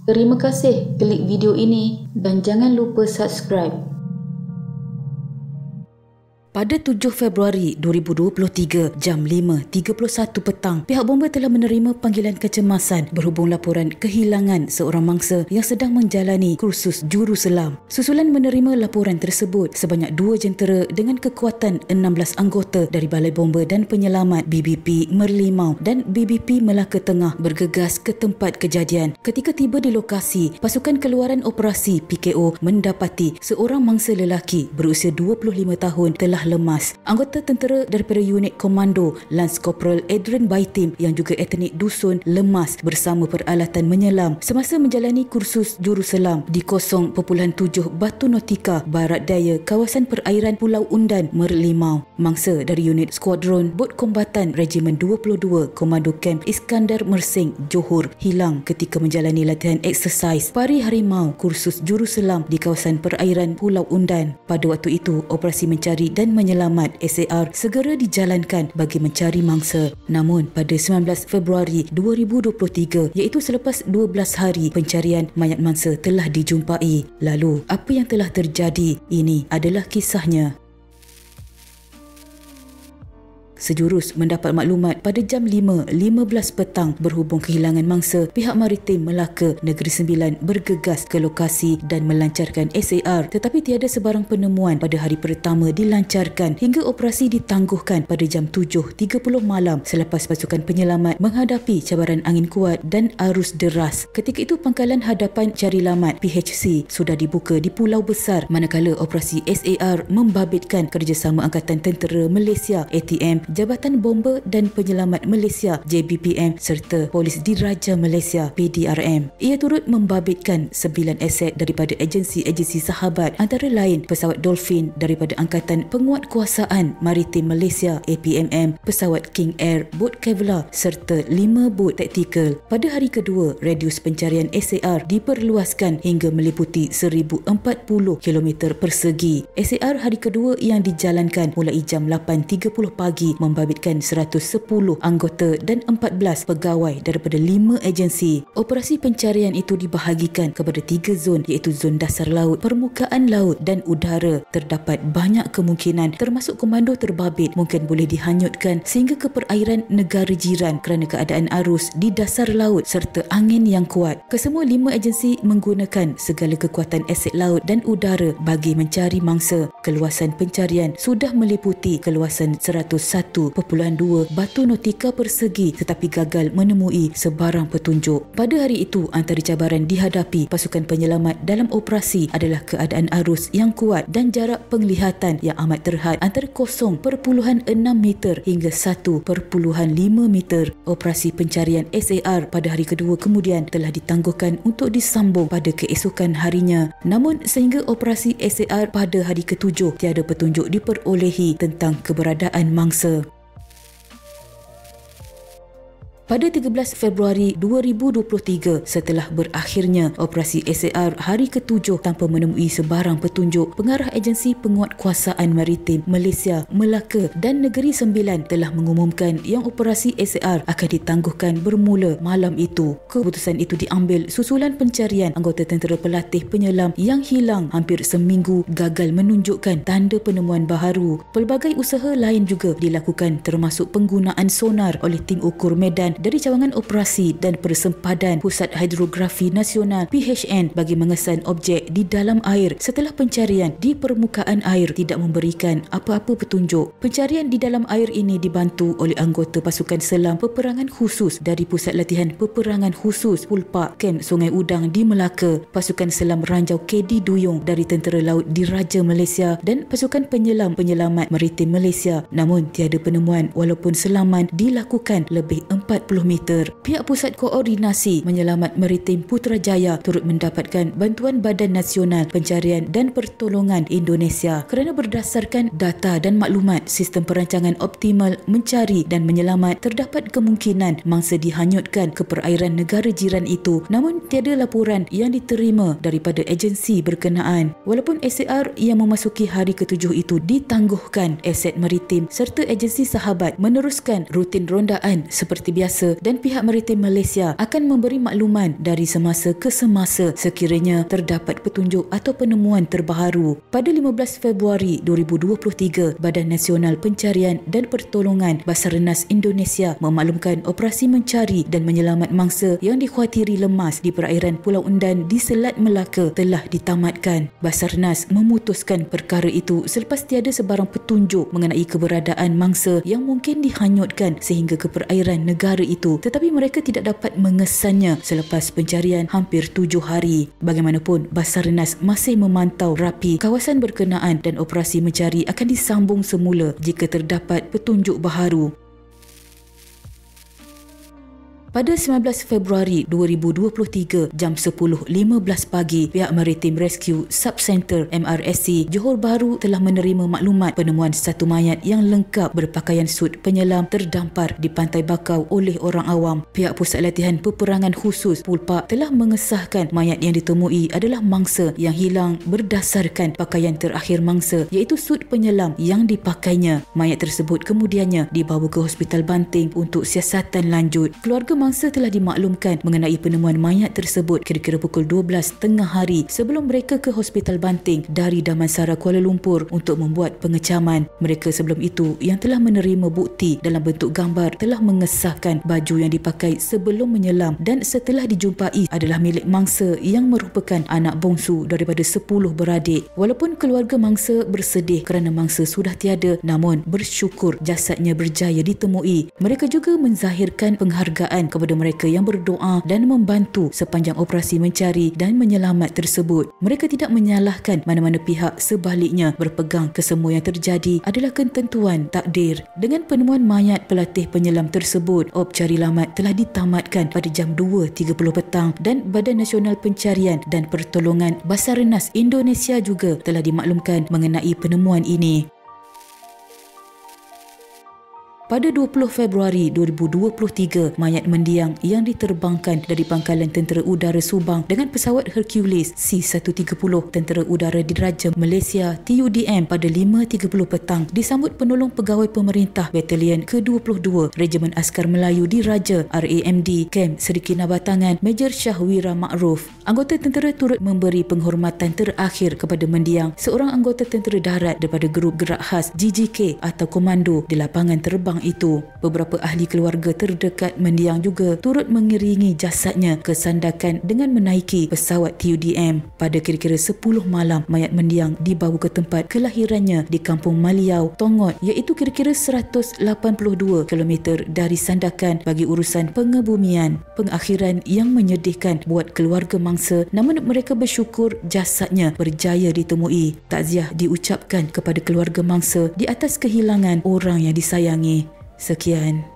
Terima kasih klik video ini dan jangan lupa subscribe. Pada 7 Februari 2023 jam 5.31 petang, pihak bomba telah menerima panggilan kecemasan berhubung laporan kehilangan seorang mangsa yang sedang menjalani kursus juruselam. Susulan menerima laporan tersebut, sebanyak 2 jentera dengan kekuatan 16 anggota dari Balai Bomba dan Penyelamat BBP Merlimau dan BBP Melaka Tengah bergegas ke tempat kejadian. Ketika tiba di lokasi, pasukan keluaran operasi PKO mendapati seorang mangsa lelaki berusia 25 tahun telah lemas. Anggota tentera daripada unit komando Lance Corporal Adrian Baitim yang juga etnik dusun lemas bersama peralatan menyelam semasa menjalani kursus juruselam di 0.7 Batu Nautika Barat Daya kawasan perairan Pulau Undan Merlimau. Mangsa dari unit skuadron bot kombatan Regimen 22 Komando Kamp Iskandar Mersing Johor hilang ketika menjalani latihan eksersis Pari Harimau kursus juruselam di kawasan perairan Pulau Undan. Pada waktu itu, operasi mencari dan menyelamat SAR segera dijalankan bagi mencari mangsa. Namun pada 19 Februari 2023, iaitu selepas 12 hari pencarian, mayat mangsa telah dijumpai. Lalu apa yang telah terjadi? Ini adalah kisahnya. Sejurus mendapat maklumat pada jam 5.15 petang berhubung kehilangan mangsa, pihak Maritim Melaka Negeri Sembilan bergegas ke lokasi dan melancarkan SAR, tetapi tiada sebarang penemuan pada hari pertama dilancarkan hingga operasi ditangguhkan pada jam 7.30 malam selepas pasukan penyelamat menghadapi cabaran angin kuat dan arus deras. Ketika itu pangkalan hadapan cari lamat PHC sudah dibuka di Pulau Besar, manakala operasi SAR membabitkan kerjasama Angkatan Tentera Malaysia ATM, Jabatan Bomba dan Penyelamat Malaysia JBPM serta Polis Diraja Malaysia PDRM. Ia turut membabitkan 9 aset daripada agensi-agensi sahabat, antara lain pesawat Dolphin daripada Angkatan Penguatkuasaan Maritim Malaysia APMM, pesawat King Air, bot Kevlar serta 5 bot taktikal. Pada hari kedua, radius pencarian SAR diperluaskan hingga meliputi 1040 km persegi. SAR hari kedua yang dijalankan mulai jam 8.30 pagi membabitkan 110 anggota dan 14 pegawai daripada 5 agensi. Operasi pencarian itu dibahagikan kepada 3 zon, iaitu zon dasar laut, permukaan laut dan udara. Terdapat banyak kemungkinan termasuk komando terbabit mungkin boleh dihanyutkan sehingga ke perairan negara jiran kerana keadaan arus di dasar laut serta angin yang kuat. Kesemua 5 agensi menggunakan segala kekuatan aset laut dan udara bagi mencari mangsa. Keluasan pencarian sudah meliputi keluasan 101.2 Batu Nautika persegi tetapi gagal menemui sebarang petunjuk. Pada hari itu, antara cabaran dihadapi pasukan penyelamat dalam operasi adalah keadaan arus yang kuat dan jarak penglihatan yang amat terhad antara 0.6 meter hingga 1.5 meter. Operasi pencarian SAR pada hari kedua kemudian telah ditangguhkan untuk disambung pada keesokan harinya. Namun sehingga operasi SAR pada hari ketujuh, tiada petunjuk diperolehi tentang keberadaan mangsa. Pada 13 Februari 2023, setelah berakhirnya operasi SAR hari ke-7 tanpa menemui sebarang petunjuk, pengarah Agensi Penguatkuasaan Maritim Malaysia Melaka dan Negeri Sembilan telah mengumumkan yang operasi SAR akan ditangguhkan bermula malam itu. Keputusan itu diambil susulan pencarian anggota tentera pelatih penyelam yang hilang hampir seminggu gagal menunjukkan tanda penemuan baharu. Pelbagai usaha lain juga dilakukan termasuk penggunaan sonar oleh tim ukur medan dari cawangan operasi dan persempadan Pusat Hidrografi Nasional PHN bagi mengesan objek di dalam air setelah pencarian di permukaan air tidak memberikan apa-apa petunjuk. Pencarian di dalam air ini dibantu oleh anggota pasukan selam peperangan khusus dari Pusat Latihan Peperangan Khusus Pulpak Kamp Sungai Udang di Melaka, pasukan selam ranjau KD Duyung dari Tentera Laut Diraja Malaysia dan pasukan penyelamat Maritim Malaysia. Namun tiada penemuan walaupun selaman dilakukan lebih 40 meter. Pihak Pusat Koordinasi Menyelamat Maritim Putrajaya turut mendapatkan bantuan Badan Nasional Pencarian dan Pertolongan Indonesia kerana berdasarkan data dan maklumat sistem perancangan optimal mencari dan menyelamat, terdapat kemungkinan mangsa dihanyutkan ke perairan negara jiran itu, namun tiada laporan yang diterima daripada agensi berkenaan. Walaupun SAR yang memasuki hari ke-7 itu ditangguhkan, aset maritim serta agensi sahabat meneruskan rutin rondaan seperti biasa sentiasa dan pihak maritim Malaysia akan memberi makluman dari semasa ke semasa sekiranya terdapat petunjuk atau penemuan terbaharu. Pada 15 Februari 2023, Badan Nasional Pencarian dan Pertolongan Basarnas Indonesia memaklumkan operasi mencari dan menyelamat mangsa yang dikhawatiri lemas di perairan Pulau Undan di Selat Melaka telah ditamatkan. Basarnas memutuskan perkara itu selepas tiada sebarang petunjuk mengenai keberadaan mangsa yang mungkin dihanyutkan sehingga ke perairan negara itu, tetapi mereka tidak dapat mengesannya selepas pencarian hampir 7 hari. Bagaimanapun, Basarnas masih memantau rapi kawasan berkenaan dan operasi mencari akan disambung semula jika terdapat petunjuk baharu. Pada 19 Februari 2023, jam 10.15 pagi, pihak Maritim Rescue Subcenter MRSC Johor Bahru telah menerima maklumat penemuan satu mayat yang lengkap berpakaian sut penyelam terdampar di Pantai Bakau oleh orang awam. Pihak Pusat Latihan Peperangan Khusus PULPAK telah mengesahkan mayat yang ditemui adalah mangsa yang hilang berdasarkan pakaian terakhir mangsa, iaitu sut penyelam yang dipakainya. Mayat tersebut kemudiannya dibawa ke Hospital Banting untuk siasatan lanjut. Keluarga mangsa telah dimaklumkan mengenai penemuan mayat tersebut kira-kira pukul 12 tengah hari sebelum mereka ke Hospital Banting dari Damansara Kuala Lumpur untuk membuat pengecaman. Mereka sebelum itu yang telah menerima bukti dalam bentuk gambar telah mengesahkan baju yang dipakai sebelum menyelam dan setelah dijumpai adalah milik mangsa yang merupakan anak bongsu daripada 10 beradik. Walaupun keluarga mangsa bersedih kerana mangsa sudah tiada, namun bersyukur jasadnya berjaya ditemui. Mereka juga menzahirkan penghargaan kepada mereka yang berdoa dan membantu sepanjang operasi mencari dan menyelamat tersebut. Mereka tidak menyalahkan mana-mana pihak, sebaliknya berpegang kesemua yang terjadi adalah ketentuan takdir. Dengan penemuan mayat pelatih penyelam tersebut, op cari lamat telah ditamatkan pada jam 2.30 petang dan Badan Nasional Pencarian dan Pertolongan Basarnas Indonesia juga telah dimaklumkan mengenai penemuan ini. Pada 20 Februari 2023, mayat mendiang yang diterbangkan dari Pangkalan Tentera Udara Subang dengan pesawat Hercules C-130 Tentera Udara Diraja Malaysia TUDM pada 5.30 petang disambut penolong pegawai pemerintah Batalion ke-22 Regimen Askar Melayu Diraja RAMD Kem Seri Kinabatangan Major Syahwira Ma'ruf. Anggota tentera turut memberi penghormatan terakhir kepada mendiang, seorang anggota tentera darat daripada Grup Gerak Khas GGK atau Komando di lapangan terbang itu. Beberapa ahli keluarga terdekat mendiang juga turut mengiringi jasadnya ke sandakan dengan menaiki pesawat TUDM. Pada kira-kira 10 malam, mayat mendiang dibawa ke tempat kelahirannya di Kampung Maliau, Tongot, iaitu kira-kira 182 km dari sandakan bagi urusan pengebumian. Pengakhiran yang menyedihkan buat keluarga mangsa, namun mereka bersyukur jasadnya berjaya ditemui. Takziah diucapkan kepada keluarga mangsa di atas kehilangan orang yang disayangi. Sekian.